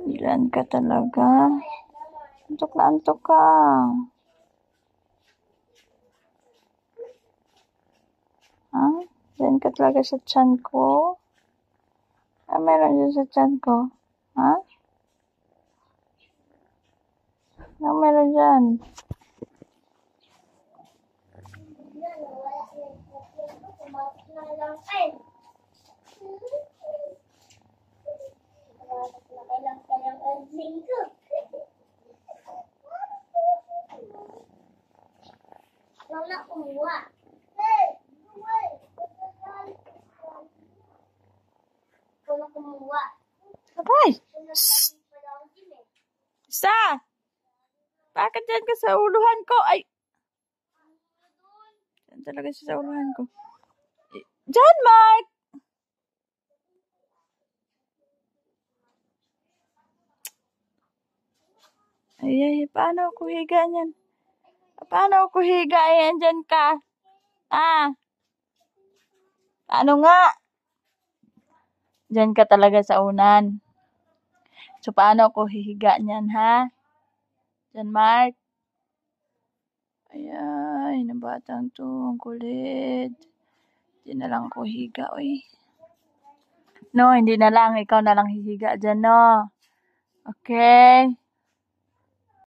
Diyan ka talaga. Antok na antok ka. Ha? Diyan ka talaga sa tiyan ko? Meron dyan sa tiyan ko? Ha? Meron dyan? Lola kumuha. Lola kumuha. Aray! Isa! Bakit dyan ka sa uluhan ko? Ay! Dyan talaga siya sa uluhan ko. Dyan, Mark! Ay, paano ako higa niyan? Paano ako higa? Ayan, dyan ka. Ano nga? Dyan ka talaga sa unan. So, paano ako hihiga niyan, ha? Dyan, Mark. Ay, na batang to. Ang kulit. Hindi na lang ako higa, oy. No, hindi na lang. Ikaw na lang hihiga dyan, no? Okay?